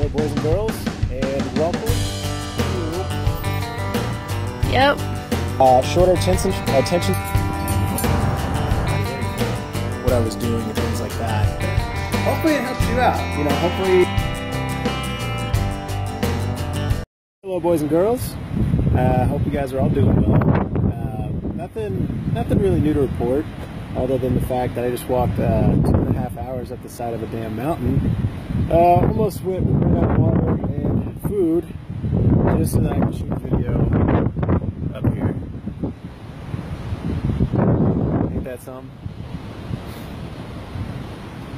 Hello, boys and girls, and welcome to shorter attention, what I was doing and things like that. Hopefully it helps you out. You know, hopefully. Hello, boys and girls. Hope you guys are all doing well. Nothing really new to report, other than the fact that I just walked 2.5 hours up the side of a damn mountain. Almost went out of water and food, just so that I can shoot a video up here. Ain't that something?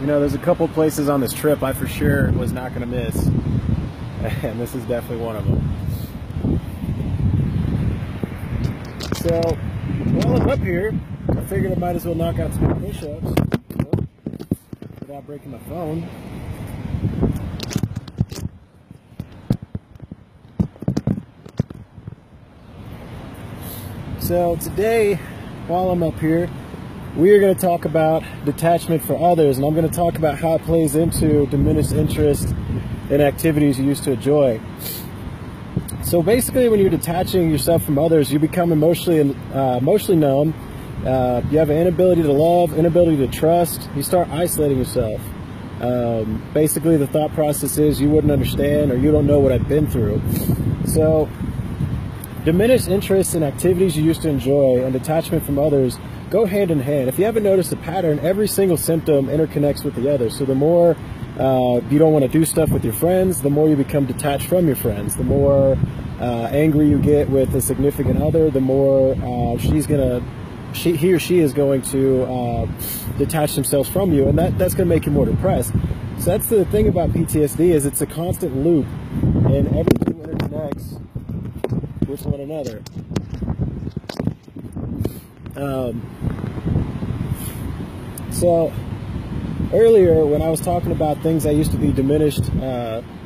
You know, there's a couple places on this trip I for sure was not going to miss, and this is definitely one of them. So, while I'm up here, I figured I might as well knock out some push-ups without breaking my phone. So today, while I'm up here, we are going to talk about detachment for others, and I'm going to talk about how it plays into diminished interest in activities you used to enjoy. So basically, when you're detaching yourself from others, you become emotionally numb. You have an inability to love, inability to trust. You start isolating yourself. Basically, the thought process is you wouldn't understand, or you don't know what I've been through. So diminished interest in activities you used to enjoy and detachment from others go hand in hand. If you haven't noticed a pattern, every single symptom interconnects with the other. So the more you don't want to do stuff with your friends, the more you become detached from your friends. The more angry you get with a significant other, the more he or she is going to detach themselves from you, and that's going to make you more depressed. So that's the thing about PTSD, is it's a constant loop, and everything interconnects with one another. So earlier, when I was talking about things I used to be diminished,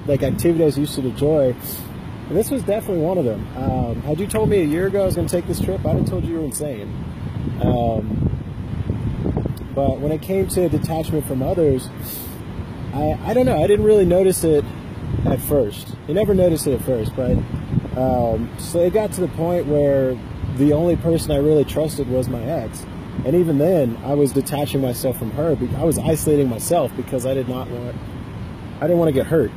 like activities I used to enjoy, and this was definitely one of them. Had you told me a year ago I was going to take this trip, I'd have told you you were insane. But when it came to detachment from others, I don't know, I didn't really notice it at first. You never notice it at first, but so it got to the point where the only person I really trusted was my ex. And even then, I was detaching myself from her. I was isolating myself because I didn't want to get hurt.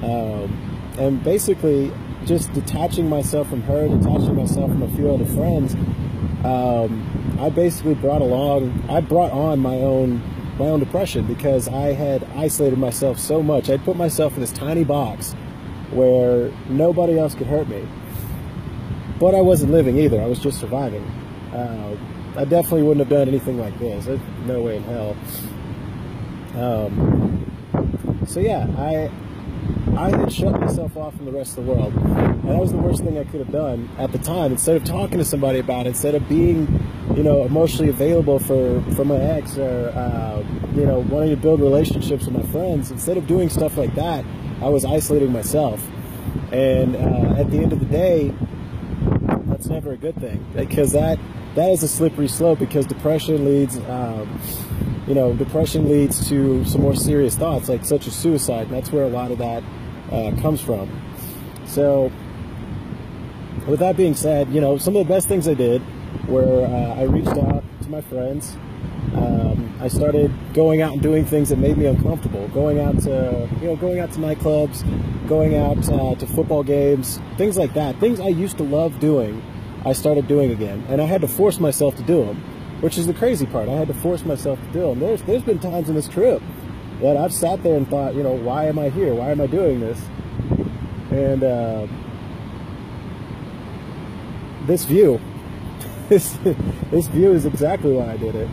And basically, just detaching myself from her, detaching myself from a few other friends, I basically brought on my own depression, because I had isolated myself so much. I'd put myself in this tiny box where nobody else could hurt me. But I wasn't living either. I was just surviving. I definitely wouldn't have done anything like this. There's no way in hell. So yeah, I had shut myself off from the rest of the world. And that was the worst thing I could have done at the time. Instead of talking to somebody about it, instead of being, emotionally available for my ex, or, wanting to build relationships with my friends, instead of doing stuff like that, I was isolating myself. And at the end of the day, that's never a good thing, because that is a slippery slope, because depression leads to some more serious thoughts, like such as suicide, and that's where a lot of that comes from. So with that being said, some of the best things I did were I reached out to my friends. I started going out and doing things that made me uncomfortable, going out to nightclubs, going out to football games, things like that. Things I used to love doing, I started doing again, and I had to force myself to do them, which is the crazy part. I had to force myself to do them. There's been times in this trip that I've sat there and thought, why am I here? Why am I doing this? And this view, this view is exactly why I did it.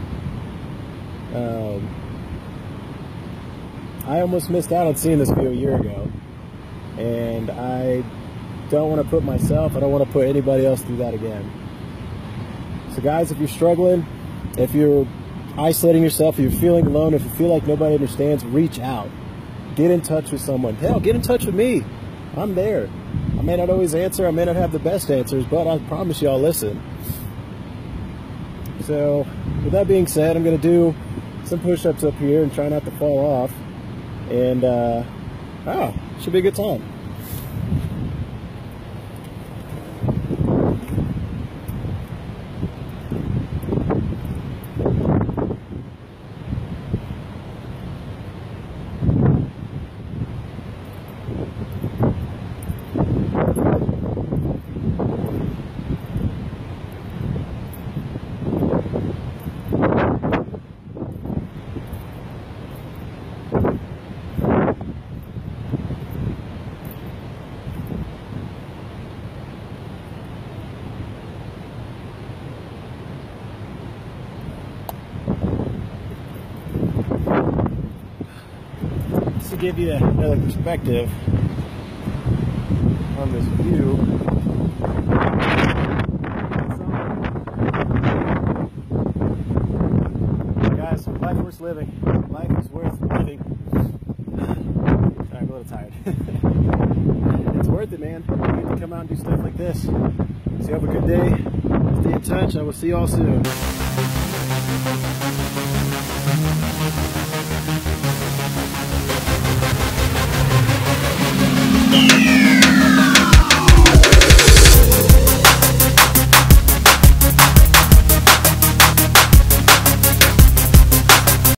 I almost missed out on seeing this view a year ago, and I don't want to put myself, I don't want to put anybody else through that again. So guys, if you're struggling, if you're isolating yourself, if you're feeling alone, if you feel like nobody understands, reach out. Get in touch with someone. Hell, get in touch with me. I'm there. I may not always answer, I may not have the best answers, but I promise you I'll listen. So with that being said, I'm going to do some push-ups up here and try not to fall off. And Oh, should be a good time. To give you another perspective on this view, guys, life worth living. Life is worth living. Sorry, I'm a little tired. It's worth it, man. You get to come out and do stuff like this. So you have a good day. Stay in touch. I will see you all soon.